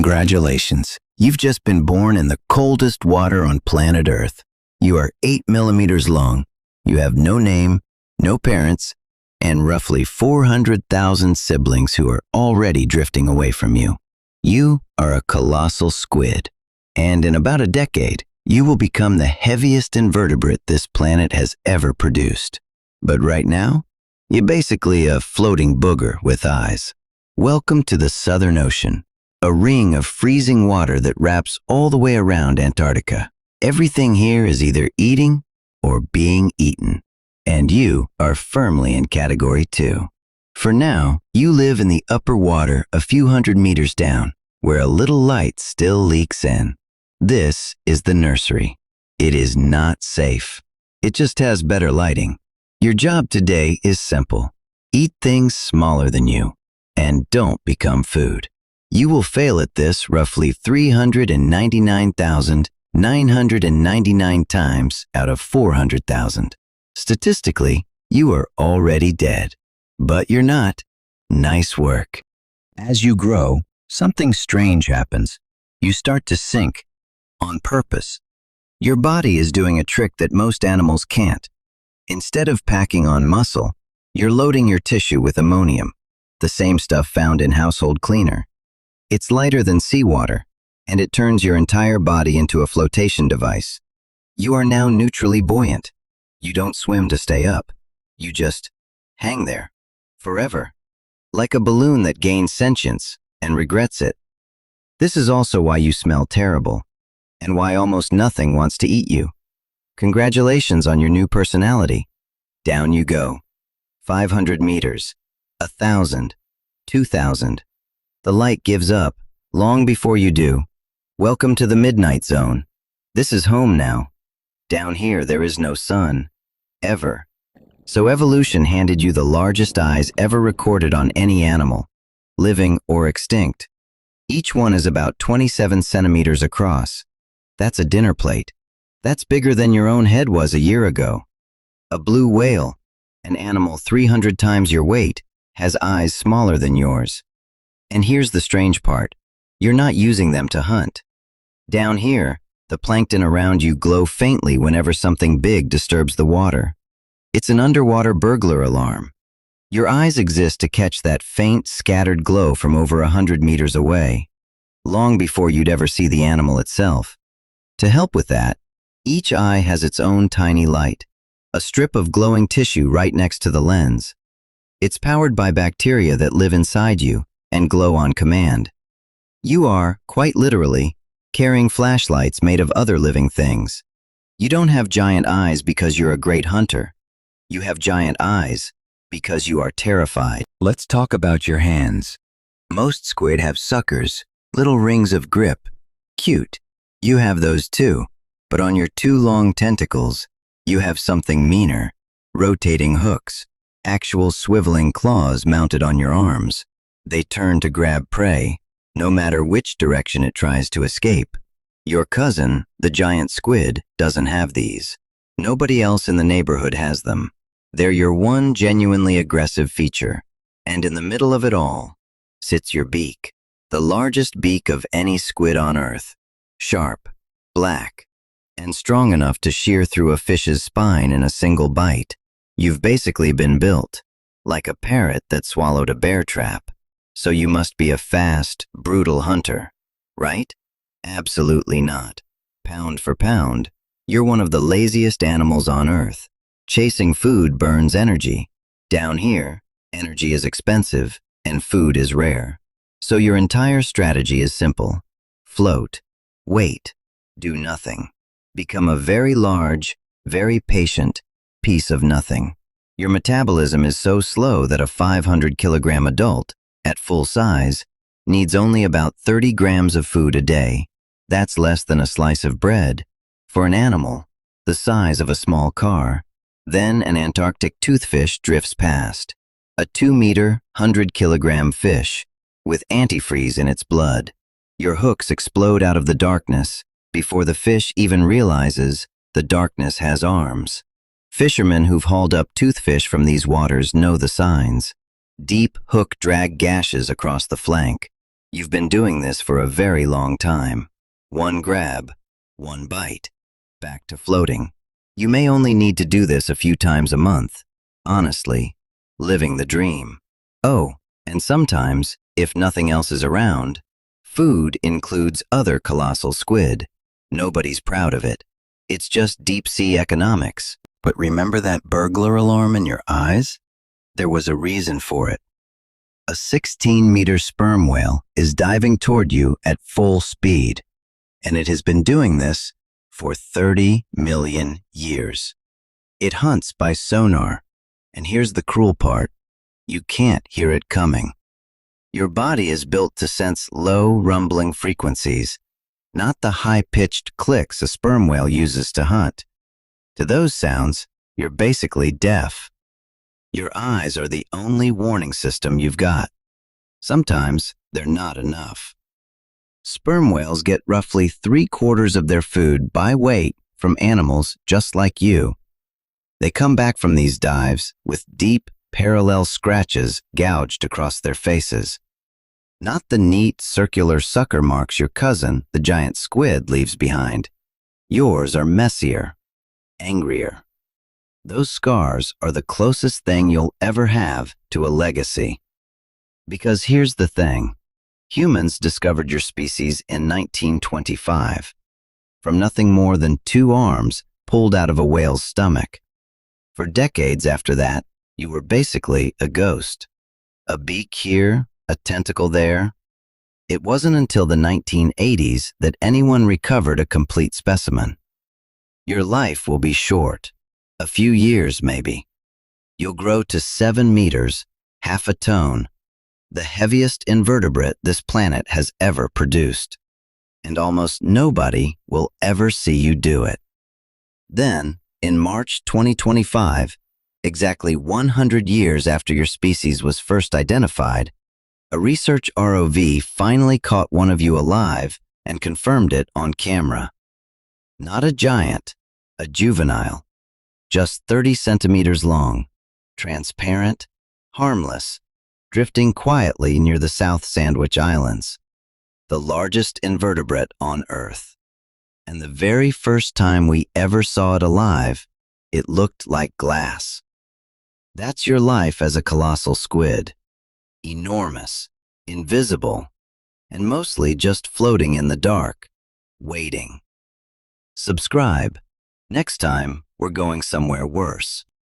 Congratulations. You've just been born in the coldest water on planet Earth. You are 8 millimeters long. You have no name, no parents, and roughly 400,000 siblings who are already drifting away from you. You are a colossal squid, and in about a decade, you will become the heaviest invertebrate this planet has ever produced. But right now, you're basically a floating booger with eyes. Welcome to the Southern Ocean, a ring of freezing water that wraps all the way around Antarctica. Everything here is either eating or being eaten, and you are firmly in Category 2. For now, you live in the upper water a few hundred meters down, where a little light still leaks in. This is the nursery. It is not safe. It just has better lighting. Your job today is simple. Eat things smaller than you, and don't become food. You will fail at this roughly 399,999 times out of 400,000. Statistically, you are already dead. But you're not. Nice work. As you grow, something strange happens. You start to sink on purpose. Your body is doing a trick that most animals can't. Instead of packing on muscle, you're loading your tissue with ammonium, the same stuff found in household cleaner. It's lighter than seawater, and it turns your entire body into a flotation device. You are now neutrally buoyant. You don't swim to stay up. You just hang there, forever, like a balloon that gains sentience and regrets it. This is also why you smell terrible, and why almost nothing wants to eat you. Congratulations on your new personality. Down you go. 500 meters, 1,000, 2,000. The light gives up, long before you do. Welcome to the midnight zone. This is home now. Down here there is no sun, ever. So evolution handed you the largest eyes ever recorded on any animal, living or extinct. Each one is about 27 centimeters across. That's a dinner plate. That's bigger than your own head was a year ago. A blue whale, an animal 300 times your weight, has eyes smaller than yours. And here's the strange part. You're not using them to hunt. Down here, the plankton around you glow faintly whenever something big disturbs the water. It's an underwater burglar alarm. Your eyes exist to catch that faint, scattered glow from over 100 meters away, long before you'd ever see the animal itself. To help with that, each eye has its own tiny light, a strip of glowing tissue right next to the lens. It's powered by bacteria that live inside you and glow on command. You are, quite literally, carrying flashlights made of other living things. You don't have giant eyes because you're a great hunter. You have giant eyes because you are terrified. Let's talk about your hands. Most squid have suckers, little rings of grip. Cute. You have those too, but on your two long tentacles, you have something meaner, rotating hooks, actual swiveling claws mounted on your arms. They turn to grab prey, no matter which direction it tries to escape. Your cousin, the giant squid, doesn't have these. Nobody else in the neighborhood has them. They're your one genuinely aggressive feature. And in the middle of it all sits your beak, the largest beak of any squid on Earth. Sharp, black, and strong enough to shear through a fish's spine in a single bite. You've basically been built like a parrot that swallowed a bear trap. So you must be a fast, brutal hunter, right? Absolutely not. Pound for pound, you're one of the laziest animals on Earth. Chasing food burns energy. Down here, energy is expensive and food is rare. So your entire strategy is simple. Float, wait, do nothing. Become a very large, very patient piece of nothing. Your metabolism is so slow that a 500-kilogram adult, at full size, needs only about 30 grams of food a day. That's less than a slice of bread. For an animal, the size of a small car. Then an Antarctic toothfish drifts past. A 2-meter, 100-kilogram fish, with antifreeze in its blood. Your hooks explode out of the darkness before the fish even realizes the darkness has arms. Fishermen who've hauled up toothfish from these waters know the signs. Deep hook drag gashes across the flank, You've been doing this for a very long time. One grab, one bite, back to floating. You may only need to do this a few times a month. Honestly, living the dream. Oh, and sometimes, if nothing else is around, food includes other colossal squid. Nobody's proud of it. It's just deep-sea economics. But remember that burglar alarm in your eyes? There was a reason for it. A 16-meter sperm whale is diving toward you at full speed, and it has been doing this for 30 million years. It hunts by sonar, and here's the cruel part. You can't hear it coming. Your body is built to sense low, rumbling frequencies, not the high-pitched clicks a sperm whale uses to hunt. To those sounds, you're basically deaf. Your eyes are the only warning system you've got. Sometimes they're not enough. Sperm whales get roughly 3/4 of their food by weight from animals just like you. They come back from these dives with deep, parallel scratches gouged across their faces. Not the neat, circular sucker marks your cousin, the giant squid, leaves behind. Yours are messier, angrier. Those scars are the closest thing you'll ever have to a legacy. Because here's the thing. Humans discovered your species in 1925, from nothing more than 2 arms pulled out of a whale's stomach. For decades after that, you were basically a ghost. A beak here, a tentacle there. It wasn't until the 1980s that anyone recovered a complete specimen. Your life will be short, a few years maybe. You'll grow to 7 meters, half a ton, the heaviest invertebrate this planet has ever produced. And almost nobody will ever see you do it. Then, in March 2025, exactly 100 years after your species was first identified, a research ROV finally caught one of you alive and confirmed it on camera. Not a giant, a juvenile, just 30 centimeters long, transparent, harmless, drifting quietly near the South Sandwich Islands, the largest invertebrate on Earth. And the very first time we ever saw it alive, it looked like glass. That's your life as a colossal squid. Enormous, invisible, and mostly just floating in the dark, waiting. Subscribe. Next time, we're going somewhere worse.